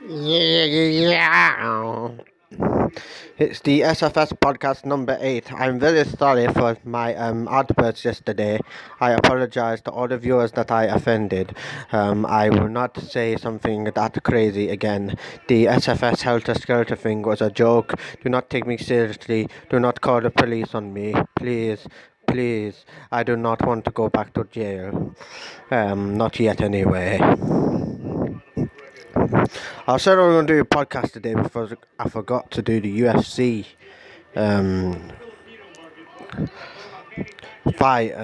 Yeah. It's the SFS podcast number 8. I'm very sorry for my outburst yesterday. I apologize to all the viewers that I offended. I will not say something that crazy again. The SFS Helter Skelter thing was a joke. Do not take me seriously. Do not call the police on me. Please. Please. I do not want to go back to jail. Not yet anyway. I said I was going to do a podcast today because I forgot to do the UFC um, fight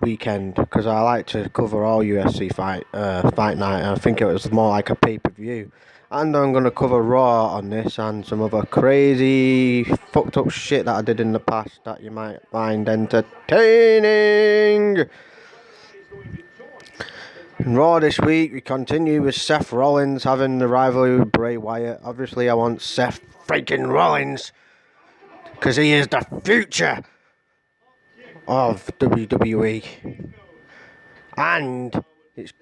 weekend because I like to cover all UFC fight night. I think it was more like a pay-per-view. And I'm going to cover Raw on this and some other crazy fucked up shit that I did in the past that you might find entertaining. In Raw this week, we continue with Seth Rollins having the rivalry with Bray Wyatt. Obviously, I want Seth freaking Rollins because he is the future of WWE. And it's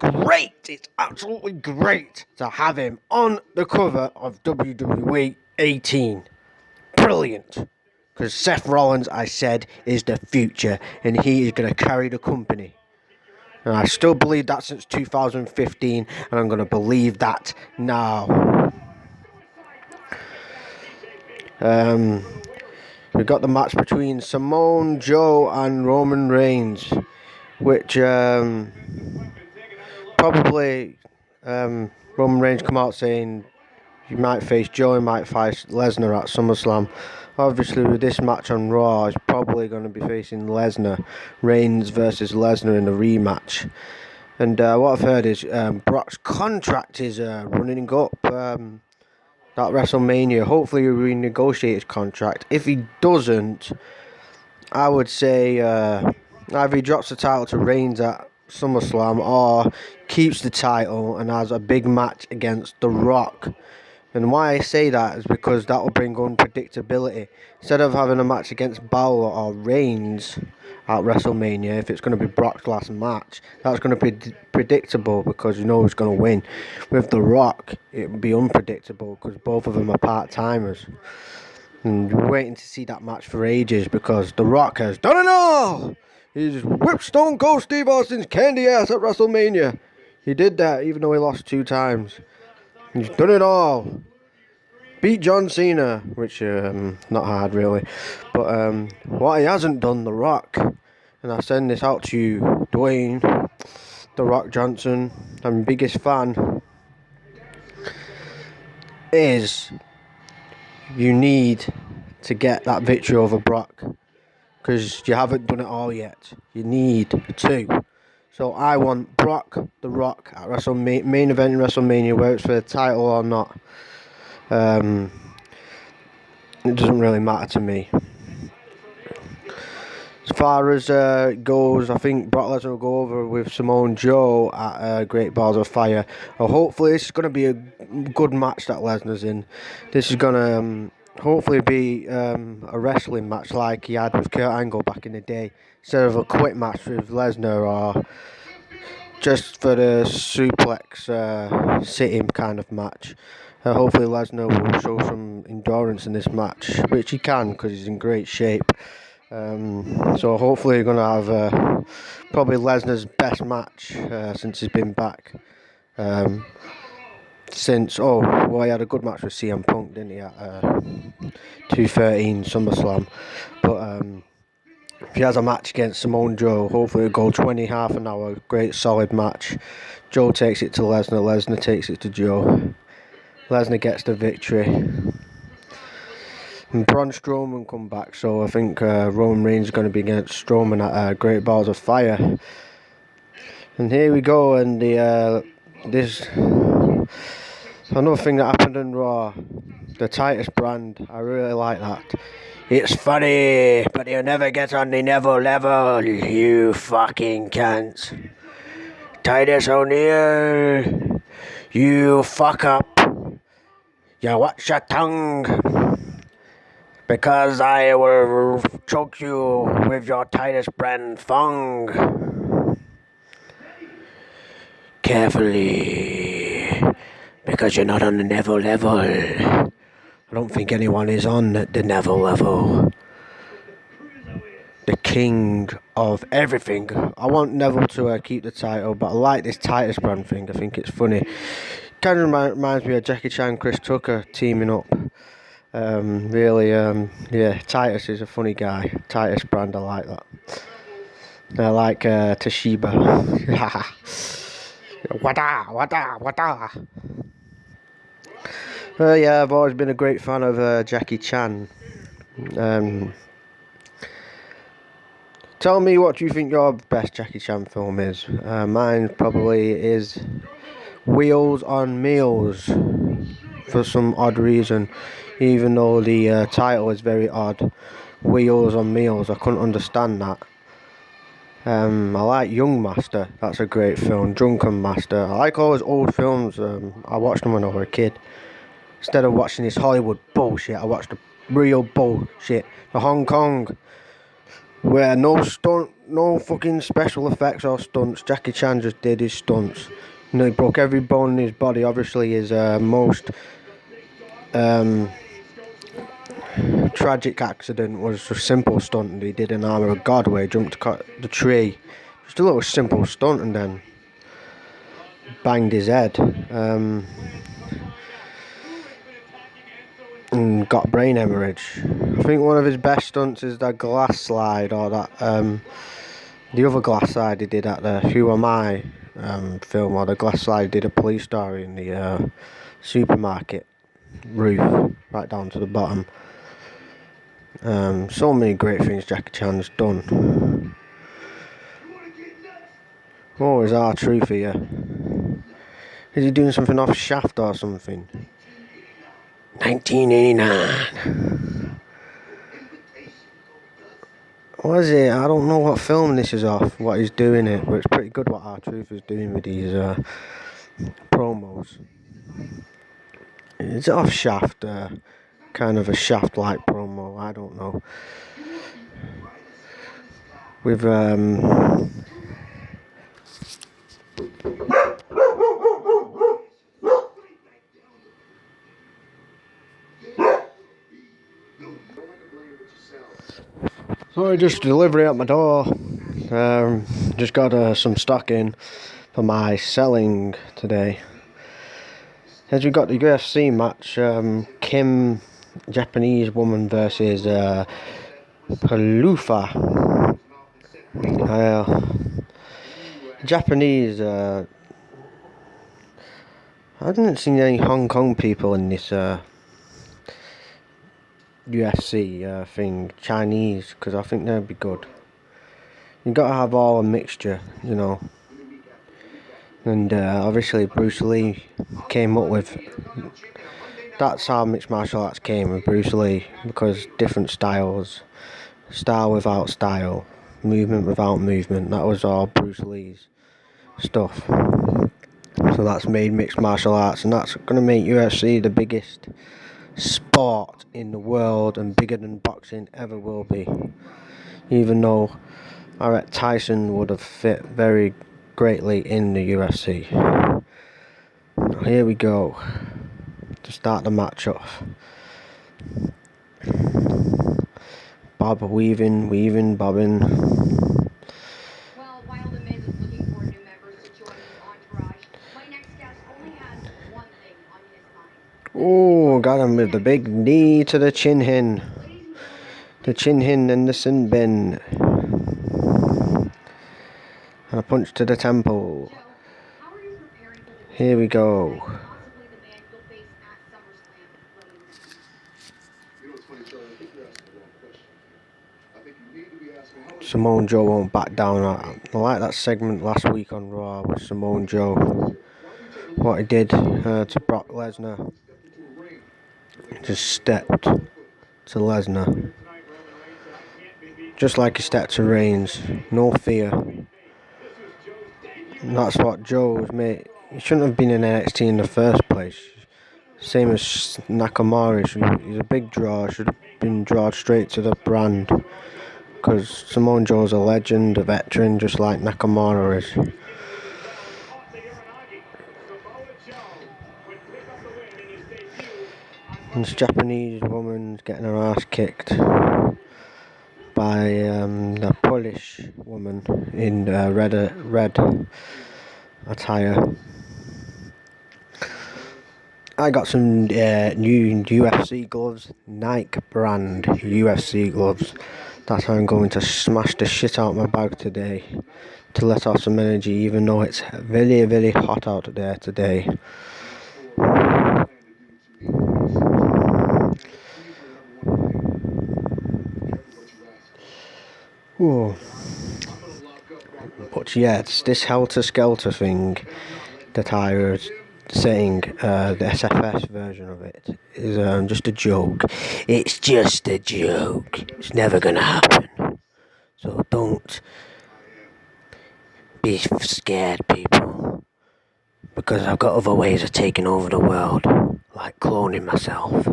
absolutely great to have him on the cover of WWE 18. Brilliant. Because Seth Rollins, I said, is the future and he is going to carry the company. And I still believe that since 2015, and I'm going to believe that now. We got the match between Samoa Joe and Roman Reigns, which probably Roman Reigns come out saying you might face Joe, you might face Lesnar at SummerSlam. Obviously, with this match on Raw, he's probably going to be facing Lesnar. Reigns versus Lesnar in a rematch. And what I've heard is Brock's contract is running up at WrestleMania. Hopefully, he'll renegotiate his contract. If he doesn't, I would say either he drops the title to Reigns at SummerSlam or keeps the title and has a big match against The Rock. And why I say that is because that will bring unpredictability. Instead of having a match against Balor or Reigns at WrestleMania, if it's going to be Brock's last match, that's going to be predictable because you know who's going to win. With The Rock, it would be unpredictable because both of them are part-timers. And we're waiting to see that match for ages because The Rock has done it all! He's whipped Stone Cold Steve Austin's candy ass at WrestleMania. He did that even though he lost 2 times. He's done it all. Beat John Cena, which not hard really. But what he hasn't done, The Rock, and I send this out to you, Dwayne, The Rock Johnson, I'm your biggest fan, is you need to get that victory over Brock. Because you haven't done it all yet. You need to. So I want Brock, The Rock, at main event in WrestleMania, whether it's for the title or not. It doesn't really matter to me. As far as goes, I think Brock Lesnar will go over with Samoa Joe at Great Balls of Fire. Hopefully this is going to be a good match that Lesnar's in. This is going to hopefully be a wrestling match like he had with Kurt Angle back in the day. Instead of a quick match with Lesnar or just for the suplex sit-him kind of match. Hopefully Lesnar will show some endurance in this match, which he can because he's in great shape. So hopefully you're going to have probably Lesnar's best match since he's been back. He had a good match with CM Punk, didn't he, at 213 SummerSlam. But if he has a match against Samoa Joe, hopefully it'll go 20, half an hour, great solid match. Joe takes it to Lesnar, Lesnar takes it to Joe. Lesnar gets the victory. And Braun Strowman come back, so I think Roman Reigns is going to be against Strowman at Great Balls of Fire. And here we go, and this another thing that happened in Raw, the Titus brand, I really like that. It's funny, but you'll never get on the Neville level, you fucking cunts. Titus O'Neil, you fuck up. You watch your tongue, because I will choke you with your Titus brand thong. Carefully, because you're not on the Neville level. I don't think anyone is on the Neville level. The king of everything. I want Neville to keep the title, but I like this Titus brand thing. I think it's funny. Kind of reminds me of Jackie Chan, Chris Tucker teaming up. Yeah, Titus is a funny guy. Titus brand, I like that. I like Toshiba. Wada. Yeah, I've always been a great fan of Jackie Chan. Tell me, what do you think your best Jackie Chan film is? Mine probably is Wheels on Meals, for some odd reason. Even though the title is very odd. Wheels on Meals, I couldn't understand that. I like Young Master, that's a great film. Drunken Master, I like all those old films. I watched them when I was a kid. Instead of watching this Hollywood bullshit, I watched the real bullshit. The Hong Kong, where no fucking special effects or stunts. Jackie Chan just did his stunts. You know, he broke every bone in his body. Obviously, his most tragic accident was a simple stunt that he did in Armour of God, where he jumped the tree. Just a little simple stunt, and then banged his head. And got brain hemorrhage. I think one of his best stunts is that glass slide, or that the other glass slide he did at the Who Am I film, or the glass slide he did a police story in the supermarket roof, right down to the bottom. So many great things Jackie Chan's done. Oh, is R-Truth here? Is he doing something off Shaft or something? 1989. What is it? I don't know what film this is off, what he's doing it, but it's pretty good what R-Truth is doing with these promos. Is it off Shaft? Kind of a Shaft-like promo, I don't know. With sorry, just delivery at my door. Just got some stock in for my selling today. As we got the UFC match, Kim, Japanese woman versus Palufa. Japanese. I didn't see any Hong Kong people in this UFC thing. Chinese, because I think they'd be good. You gotta have all a mixture, you know. And obviously Bruce Lee came up with. That's how mixed martial arts came, with Bruce Lee, because different styles, style without style, movement without movement. That was all Bruce Lee's stuff. So that's made mixed martial arts, and that's gonna make UFC the biggest sport in the world, and bigger than boxing ever will be. Even though I reckon Tyson would have fit very greatly in the UFC. Here we go to start the match off. Bob weaving, bobbing. Well, while the Miz is looking for new members to join his entourage, my next guest only has one thing on his mind. Oh, got him with the big knee to the chin hin. The chin hin and the sin bin. And a punch to the temple. Joe, how are you preparing for the Here we go. possibly the man you'll face at SummerSlam? You know, it's funny, Charlie, I think you're asking the wrong question. I think you need to be asking how much Samoa Joe won't back down. I like that segment last week on Raw with Samoa Joe. What he did to Brock Lesnar. Just stepped to Lesnar. Just like he stepped to Reigns. No fear. And that's what Joe's made. He shouldn't have been in NXT in the first place. Same as Nakamura. He's a big draw. Should have been drawn straight to the brand. Because Samoa Joe's a legend, a veteran, just like Nakamura is. And this Japanese woman's getting her ass kicked by the Polish woman in red attire. I got some new UFC gloves, Nike brand UFC gloves. That's how I'm going to smash the shit out of my bag today to let off some energy, even though it's very, very hot out there today. Whoa. But yeah, it's this Helter Skelter thing that I was saying, the SFS version of it is just a joke. It's just a joke. It's never gonna happen. So don't be scared, people. Because I've got other ways of taking over the world. Like cloning myself.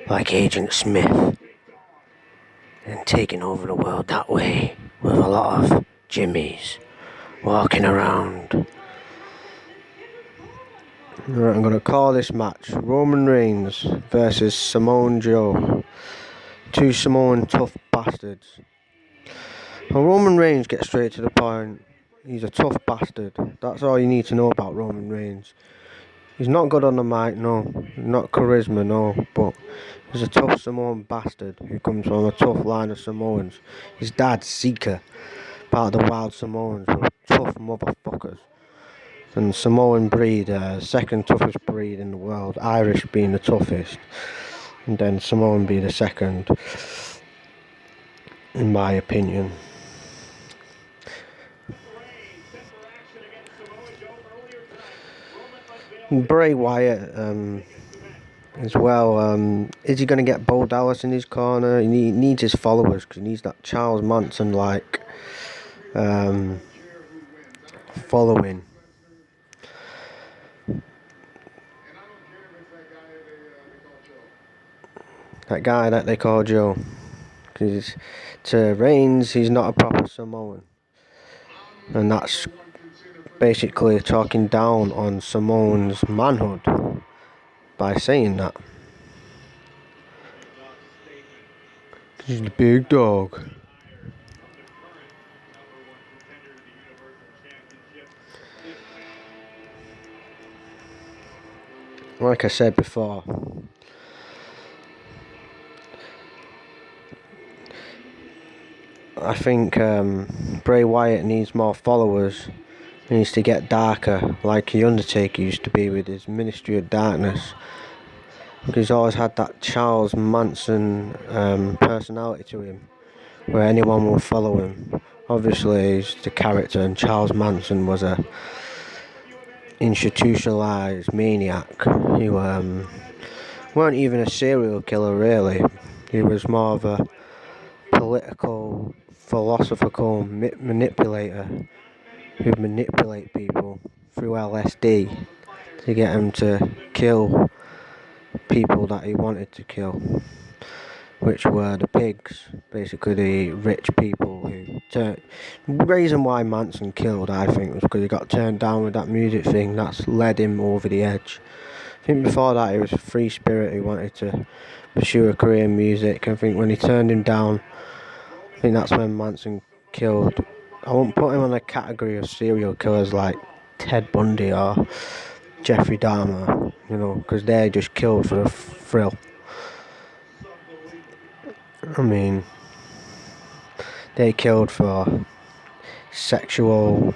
Like Agent Smith. And taking over the world that way. With a lot of Jimmys walking around. Right, I'm going to call this match Roman Reigns versus Samoa Joe. Two Samoan tough bastards. Well, Roman Reigns gets straight to the point. He's a tough bastard. That's all you need to know about Roman Reigns. He's not good on the mic, no. Not charisma, no. But he's a tough Samoan bastard who comes from a tough line of Samoans. His dad's Seeker, part of the Wild Samoans, were tough motherfuckers. And Samoan breed, second toughest breed in the world. Irish being the toughest, and then Samoan being the second, in my opinion. Bray Wyatt, as well. Is he going to get Bo Dallas in his corner? He needs his followers, because he needs that Charles Manson like following. That guy that they call Joe. Because to Reigns, he's not a proper Samoan. And that's basically talking down on Samoan's manhood by saying that. He's the big dog. Like I said before, I think Bray Wyatt needs more followers. He needs to get darker, like The Undertaker used to be with his Ministry of Darkness. He's always had that Charles Manson personality to him, where anyone will follow him. Obviously, he's the character, and Charles Manson was a institutionalized maniac. He weren't even a serial killer, really. He was more of a political, philosophical manipulator who'd manipulate people through LSD to get them to kill people that he wanted to kill, which were the pigs, basically the rich people who turned. The reason why Manson killed, I think, was because he got turned down with that music thing. That's led him over the edge. I think before that he was a free spirit who wanted to pursue a career in music. I think when he turned him down, I think that's when Manson killed. I won't put him on a category of serial killers like Ted Bundy or Jeffrey Dahmer, because they just killed for the thrill. I mean, they killed for sexual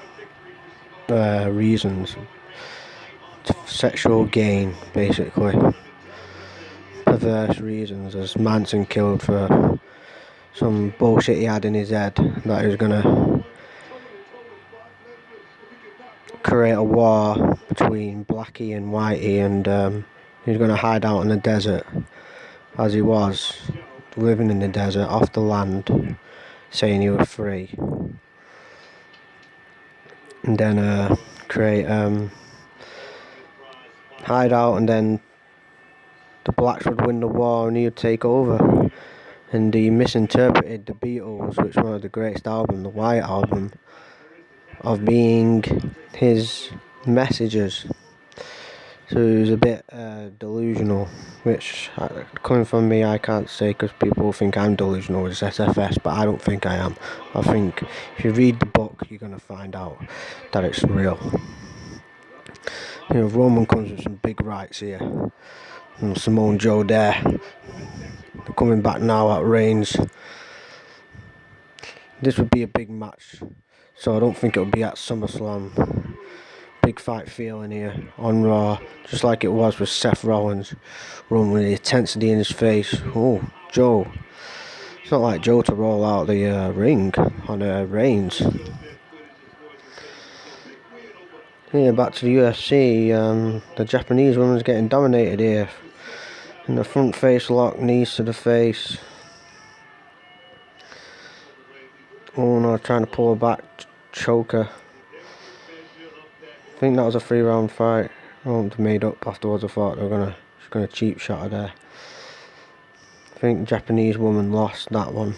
reasons, sexual gain, basically. Perverse reasons, as Manson killed for some bullshit he had in his head that he was gonna create a war between Blackie and Whitey, and he was gonna hide out in the desert, as he was, living in the desert, off the land, saying he was free. And then create hide out, and then the blacks would win the war and he would take over. And he misinterpreted the Beatles, which were the greatest album, the White Album, of being his messages. So he was a bit delusional, which coming from me I can't say because people think I'm delusional with SFS, but I don't think I am. I think if you read the book you're going to find out that it's real. You know, Roman comes with some big rights here. And Simone Joe there. They're coming back now at Reigns. This would be a big match, so I don't think it'll be at SummerSlam. Big fight feeling here on Raw, just like it was with Seth Rollins. Running with the intensity in his face. Oh, Joe. It's not like Joe to roll out the ring on Reigns. Yeah, back to the UFC. The Japanese woman's getting dominated here. In the front face lock, knees to the face. Oh no, trying to pull her back, choke her. I think that was a 3-round fight. Oh, they made up afterwards. I thought they were gonna cheap shot her there. I think the Japanese woman lost that one.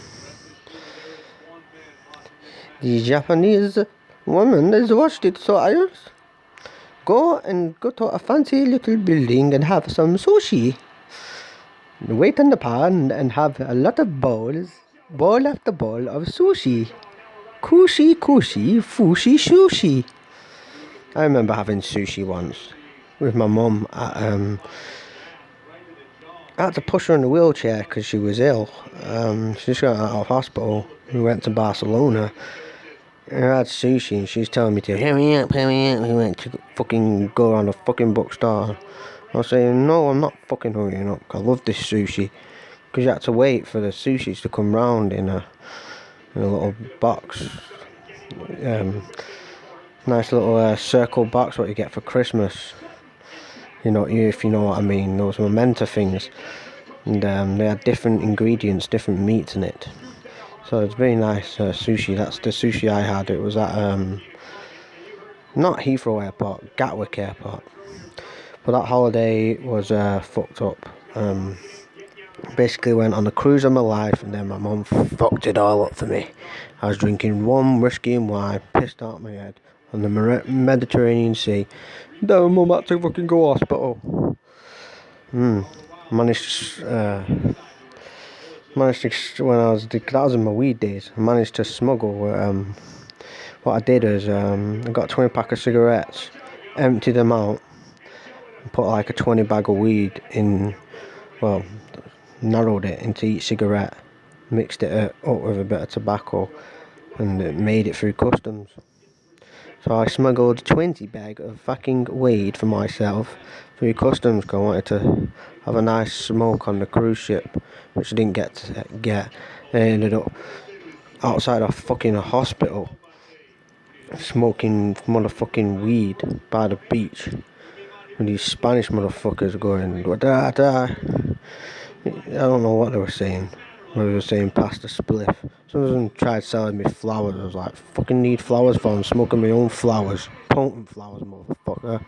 The Japanese woman has watched it tired. Go to a fancy little building and have some sushi. Wait in the pan and have a lot of bowls. Bowl after bowl of sushi. Kushi, fushi, sushi. I remember having sushi once with my mum. I had to push her in a wheelchair because she was ill. She just got out of hospital. We went to Barcelona. And I had sushi and she's telling me to hurry up. We went to fucking go around a fucking bookstore. I was saying, no, I'm not fucking hurrying up. I love this sushi. Because you had to wait for the sushis to come round in a little box. Nice little circle box what you get for Christmas. You know, if you know what I mean. Those memento things. And they had different ingredients, different meats in it. So it's very nice sushi. That's the sushi I had. It was at not Heathrow Airport, Gatwick Airport. But that holiday was fucked up. Basically went on a cruise of my life and then my mum fucked it all up for me. I was drinking rum, whiskey and wine, pissed out my head on the Mediterranean Sea. Then mum had to fucking go hospital. Managed to, when I was, that was in my weed days, I managed to smuggle, what I did is, I got a 20 pack of cigarettes, emptied them out, and put like a 20 bag of weed in, well, narrowed it into each cigarette, mixed it up with a bit of tobacco, and it made it through customs. So I smuggled 20 bag of fucking weed for myself through customs because I wanted to have a nice smoke on the cruise ship, which I didn't get to get. I ended up outside of fucking a hospital smoking motherfucking weed by the beach. And these Spanish motherfuckers going, da da. I don't know what they were saying. They were saying past the spliff. Some of them tried selling me flowers. I was like, fucking need flowers for I'm smoking my own flowers. Potent flowers, motherfucker.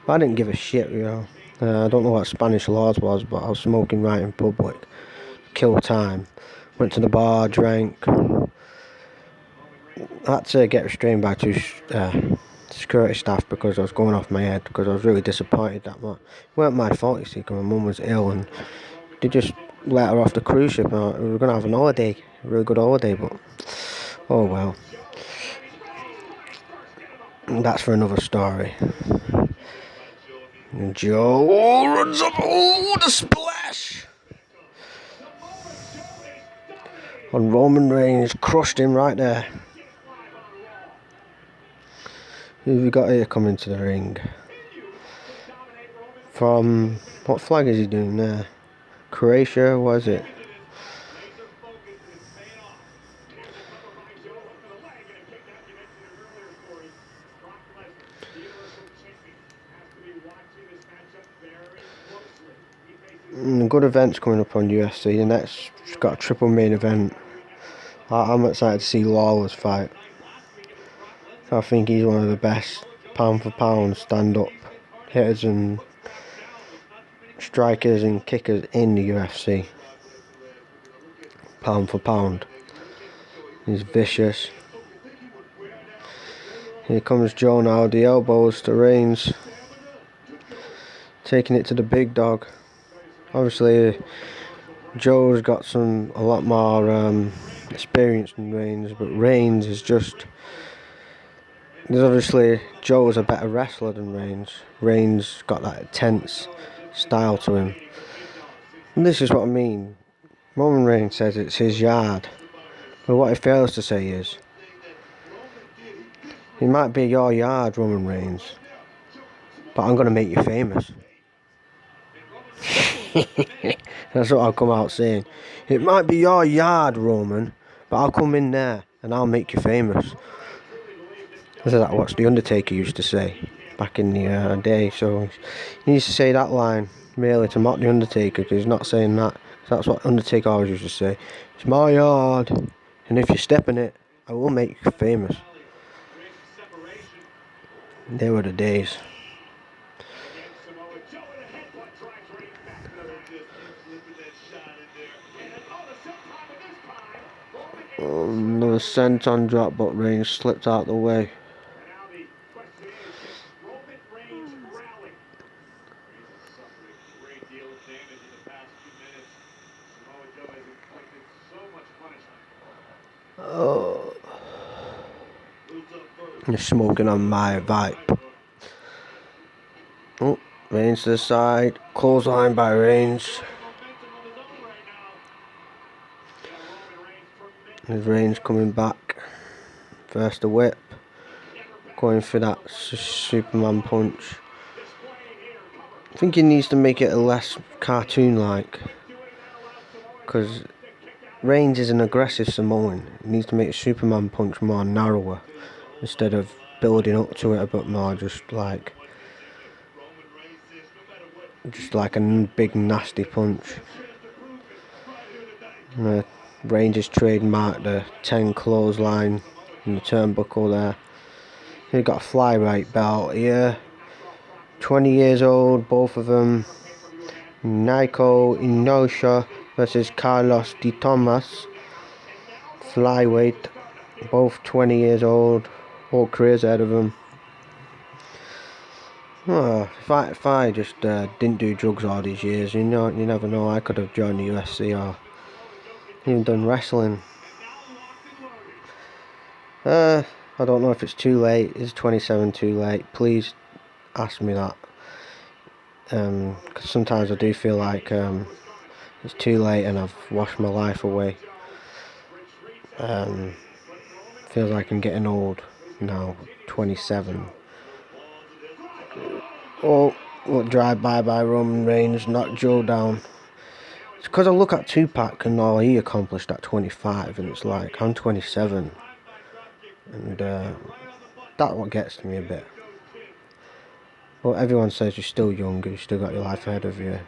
But I didn't give a shit, you know. I don't know what Spanish laws was, but I was smoking right in public. Kill time. Went to the bar, drank. I had to get restrained by two security staff because I was going off my head, because I was really disappointed that much. It weren't my fault, you see, because my mum was ill and they just let her off the cruise ship. We were going to have an holiday, a really good holiday, but oh well. That's for another story. And Joe runs up, oh, the splash! And Roman Reigns crushed him right there. Who have we got here coming to the ring? From, what flag is he doing there? Croatia, was it? Good events coming up on UFC. The next got a triple main event. I'm excited to see Lawler's fight. I think he's one of the best pound for pound stand up hitters and strikers and kickers in the UFC. Pound for pound. He's vicious. Here comes Joe now, the elbows to Reigns. Taking it to the big dog. Obviously, Joe's got a lot more experience than Reigns, but Reigns is just... There's obviously, Joe's a better wrestler than Reigns. Reigns got that intense style to him. And this is what I mean. Roman Reigns says it's his yard. But what he fails to say is, it might be your yard, Roman Reigns, but I'm going to make you famous. That's what I'll come out saying. It might be your yard, Roman, but I'll come in there and I'll make you famous. This is what The Undertaker used to say back in the day. So he needs to say that line merely to mock The Undertaker, because he's not saying that. So that's what Undertaker always used to say. It's my yard, and if you step in it, I will make you famous. They were the days. Another senton drop, but Reigns slipped out the way. Oh, you're smoking on my vibe. Oh, Reigns to the side, clothesline by Reigns. There's Reigns coming back. First the whip, going for that Superman punch. I think he needs to make it a less cartoon-like, because Reigns is an aggressive Samoan. He needs to make a Superman punch more narrower, instead of building up to it a bit more, just like a big nasty punch. Reigns has trademarked the 10 clothesline in the turnbuckle there. He's got a flyweight belt here. 20 years old, both of them. Naito Inoue versus Carlos D. Thomas. Flyweight, both 20 years old, whole careers ahead of them. Oh, if I just didn't do drugs all these years, you never know, I could have joined the UFC or even done wrestling. I don't know if it's too late. Is 27 too late? Please ask me that. Because sometimes I do feel like it's too late and I've washed my life away. Feels like I'm getting old now. 27. Oh, what drive-by by Roman Reigns, knocked Joe down. It's because I look at Tupac and all he accomplished at 25, and it's like, I'm 27. And that's what gets to me a bit. Well, everyone says you're still young, you've still got your life ahead of you.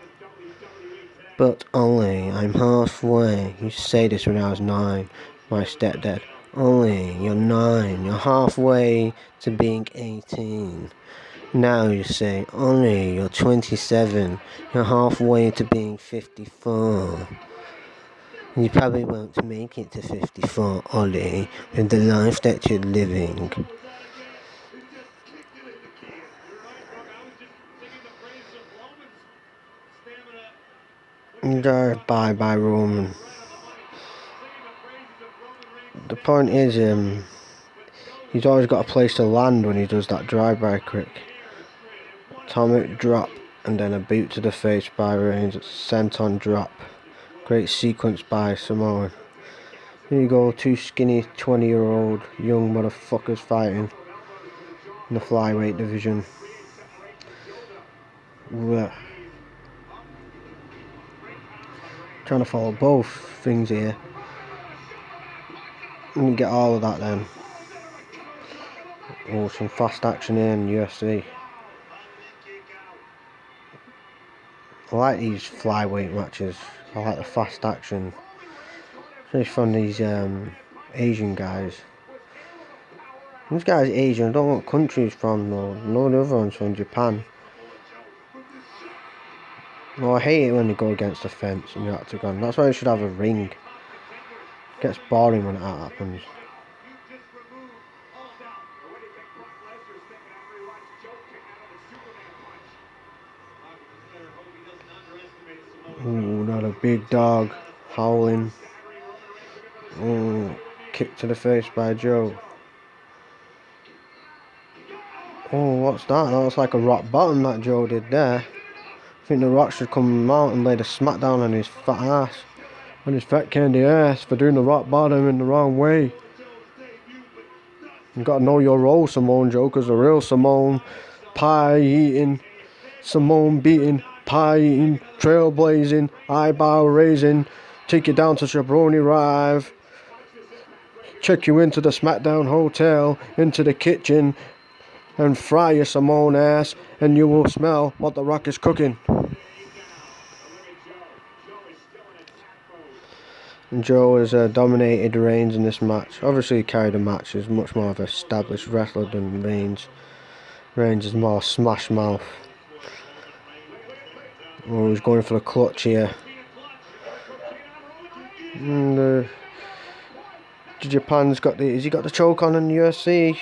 But Ollie, I'm halfway. You used to say this when I was 9, my stepdad. Ollie, you're 9, you're halfway to being 18. Now you say, Ollie, you're 27, you're halfway to being 54. You probably won't make it to 54, Ollie, with the life that you're living. Bye bye Roman. The point is, he's always got a place to land when he does that drive-by kick. Atomic drop, and then a boot to the face by Reigns. Senton drop. Great sequence by Samoa. Here you go, two skinny 20-year-old young motherfuckers fighting in the flyweight division. Ugh. Trying to follow both things here. Let me get all of that then. Oh, some fast action here in UFC. I like these flyweight matches. I like the fast action. Especially from these Asian guys. This guy's Asian. I don't know what country he's from though. No, the other one's from Japan. No, I hate it when they go against the fence in the octagon. That's why they should have a ring. It gets boring when that happens. Got a big dog howling. Kick to the face by Joe. Oh, what's that? That looks like a rock bottom that Joe did there. I think the Rock should come out and lay the smackdown on his fat ass. On his fat candy ass for doing the rock bottom in the wrong way. You gotta know your role, Simone Joe, because the real Simone, pie eating, Simone beating, pie eating, trailblazing, eyebrow raising, take you down to Jabroni Rive, check you into the SmackDown Hotel, into the kitchen, and fry your Simone ass, and you will smell what the Rock is cooking. And Joe has dominated Reigns in this match. Obviously, he carried the match. He's much more of an established wrestler than Reigns. Reigns is more smash mouth. Oh, he's going for the clutch here. And Japan's got the. Has he got the choke on in the UFC?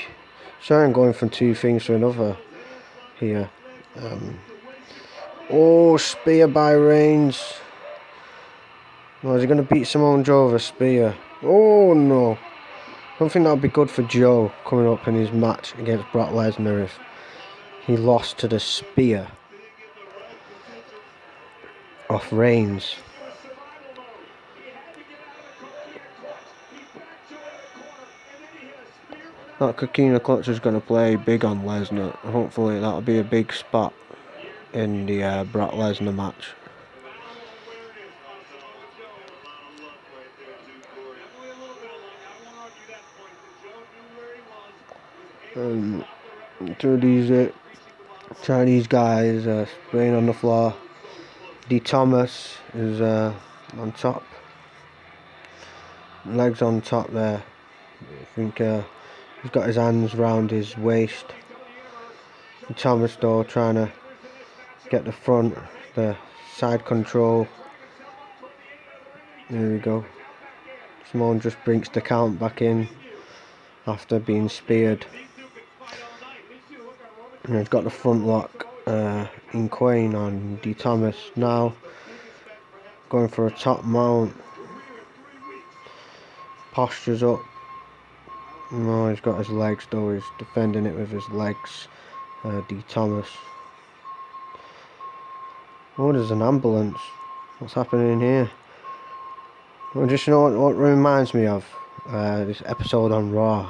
Sorry, I'm going from two things to another here. Oh, spear by Reigns. Oh, is he going to beat Samoa Joe with a spear? Oh no. I don't think that would be good for Joe coming up in his match against Brock Lesnar if he lost to the spear of Reigns. That Coquina Clutch is going to play big on Lesnar. Hopefully that'll be a big spot in the Brock Lesnar match. Two of these Chinese guys spraying on the floor. D. Thomas is on top. Legs on top there. I think he's got his hands round his waist. D. Thomas though trying to get the side control. There we go. Simone just brings the count back in after being speared. And he's got the front lock in Queen on D. Thomas now. Going for a top mount. Postures up. No, he's got his legs though. He's defending it with his legs. D. Thomas. Oh, there's an ambulance. What's happening here? Well, just you know what reminds me of this episode on Raw,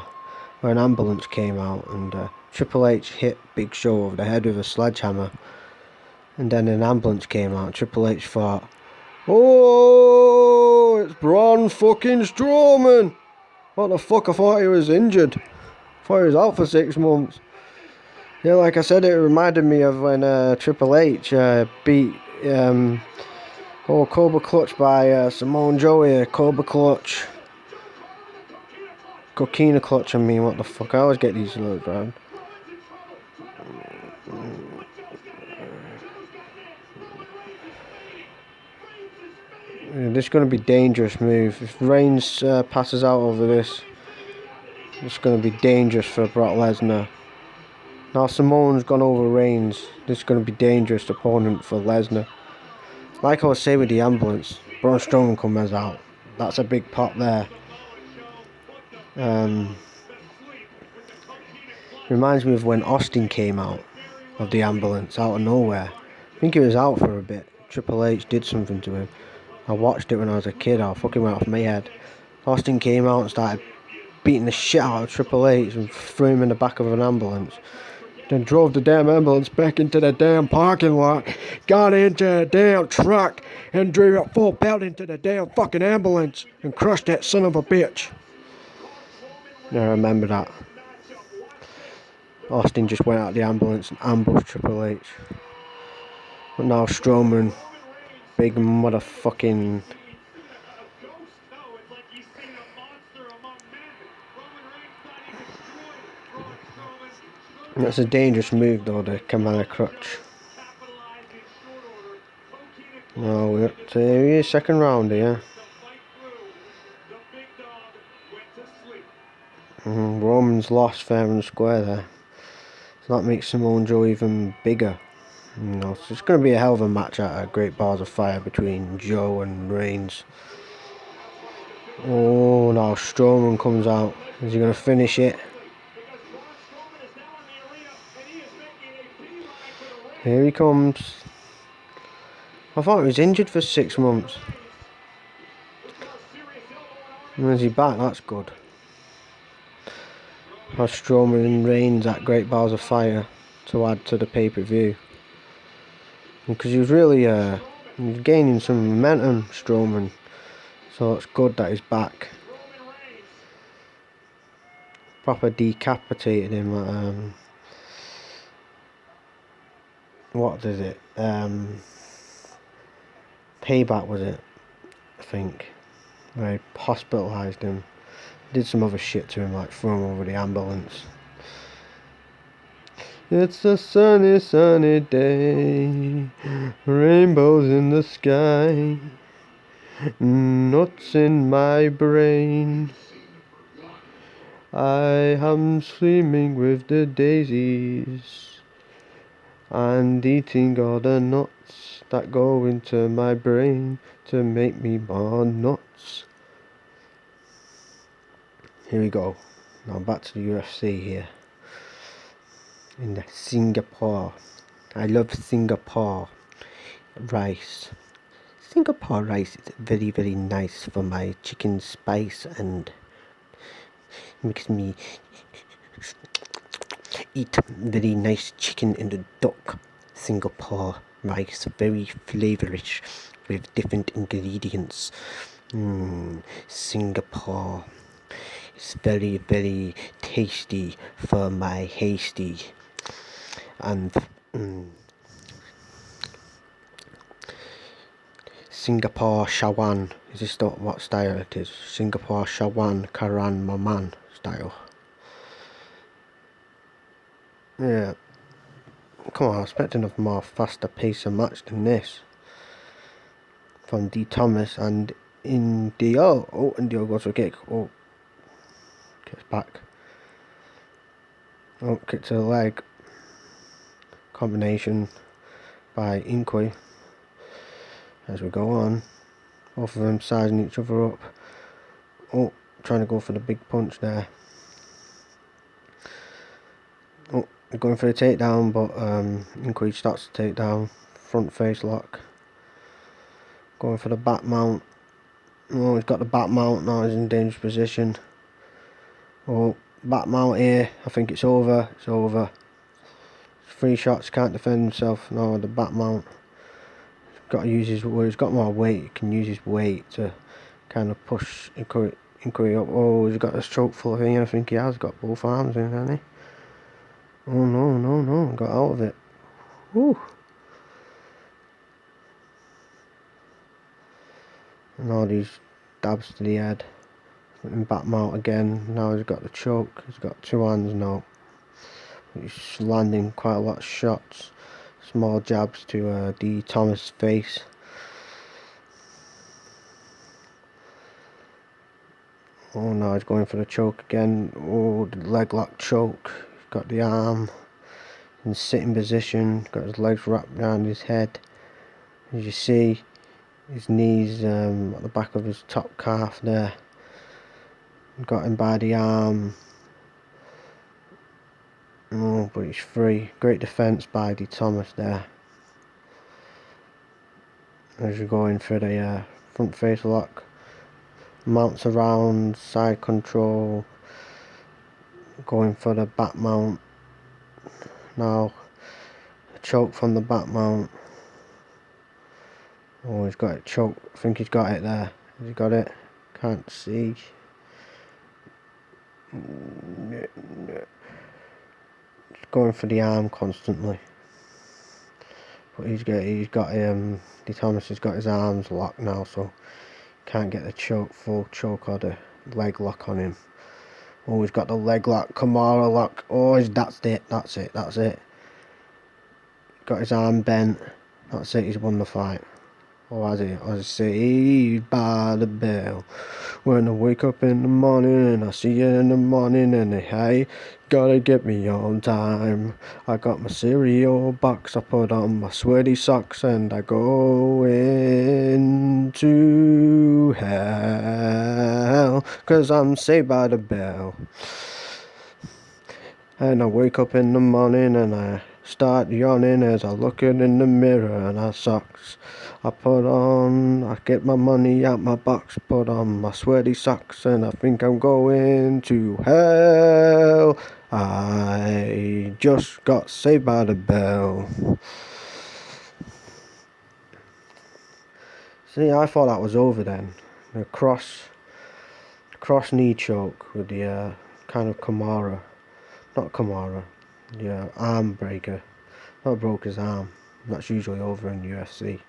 where an ambulance came out and Triple H hit Big Show over the head with a sledgehammer, and then an ambulance came out. Triple H thought, "Oh, it's Braun fucking Strowman." What the fuck? I thought he was injured. I thought he was out for 6 months. Yeah, like I said, it reminded me of when Triple H beat Cobra Clutch by Samoa Joe here. Cobra Clutch. Coquina Clutch, I mean, what the fuck? I always get these loads round. This is going to be a dangerous move. If Reigns passes out over this, it's going to be dangerous for Brock Lesnar. Now Samoa's gone over Reigns. This is going to be dangerous opponent for Lesnar. Like I was saying with the ambulance, Braun Strowman comes out. That's a big pop there. Reminds me of when Austin came out of the ambulance out of nowhere. I think he was out for a bit. Triple H did something to him. I watched it when I was a kid. I fucking went off my head. Austin came out and started beating the shit out of Triple H and threw him in the back of an ambulance. Then drove the damn ambulance back into the damn parking lot, got into a damn truck, and drove it full belt into the damn fucking ambulance and crushed that son of a bitch. I remember that. Austin just went out the ambulance and ambushed Triple H. But now Strowman, big motherfucking... That's a dangerous move though, the Kamala Crutch. No, we're up to second round here. Roman's lost fair and square there. So that makes Samoa Joe even bigger. So it's going to be a hell of a match at Great Balls of Fire between Joe and Reigns. Oh, now Strowman comes out. Is he going to finish it? Here he comes. I thought he was injured for 6 months. When's he back? That's good. Has Strowman and Reigns at Great Balls of Fire to add to the pay-per-view. Because he was really he was gaining some momentum, Strowman. So it's good that he's back. Proper decapitated him at, what is it? Payback, was it? I think. Where he hospitalised him. Did some other shit to him, like threw him over the ambulance. It's a sunny, sunny day. Rainbows in the sky. Nuts in my brain. I am swimming with the daisies and eating all the nuts that go into my brain to make me more nuts. Here we go. Now back to the UFC here. In Singapore. I love Singapore rice. Singapore rice is very, very nice for my chicken spice and makes me eat very nice chicken and the duck. Singapore rice, very flavorish with different ingredients. Singapore is very, very tasty for my hasty. And Singapore Shawan. Is this what style it is? Singapore Shawan Karan Maman style. Yeah. Come on, I was expecting a more faster pace of match than this. From D. Thomas and Indio. Oh, Indio goes for a kick. Oh. Kicks back. Oh, kick to the leg. Combination by Inkoi. As we go on, both of them sizing each other up. Oh, trying to go for the big punch there. Oh, they're going for a takedown, but Inkoi starts the takedown. Front face lock. Going for the back mount. Oh, he's got the back mount now. He's in dangerous position. Oh, back mount here. I think it's over. It's over. 3 shots. Can't defend himself. No, the back mount. Got to use his. Well, he's got more weight. He can use his weight to kind of push Inkoi up. Oh, he's got a stroke full of thing. I think he has got both arms in, hasn't he? Oh no, no, no! Got out of it. Woo! And all these dabs to the head. And back mount again. Now he's got the choke. He's got 2 hands now. He's landing quite a lot of shots. Small jabs to D. Thomas' face. Oh no, he's going for the choke again. Oh, the leg lock choke. He's got the arm in sitting position. Got his legs wrapped around his head. As you see, his knees at the back of his top calf there. Got him by the arm. Oh, but he's free. Great defence by D. Thomas there. As you're going for the front face lock. Mounts around, side control. Going for the back mount. Now, a choke from the back mount. Oh, he's got it choked. I think he's got it there. Has he got it? Can't see. Going for the arm constantly, but he's got D. Thomas has got his arms locked now, so can't get the full choke or the leg lock on him. Oh, he's got the leg lock, Kimura lock. Oh, that's it. Got his arm bent. That's it. He's won the fight. Oh, has he? As I say, by the bell. When I wake up in the morning and I see it in the morning and hey, gotta get me on time. I got my cereal box, I put on my sweaty socks and I go into hell, 'cause I'm saved by the bell. And I wake up in the morning and I start yawning as I look in the mirror and I socks. I get my money out my box, put on my sweaty socks and I think I'm going to hell. I just got saved by the bell. See, I thought that was over then. The cross knee choke with the kind of Kimura. Not Kimura, yeah, arm breaker. Not broke his arm. That's usually over in UFC.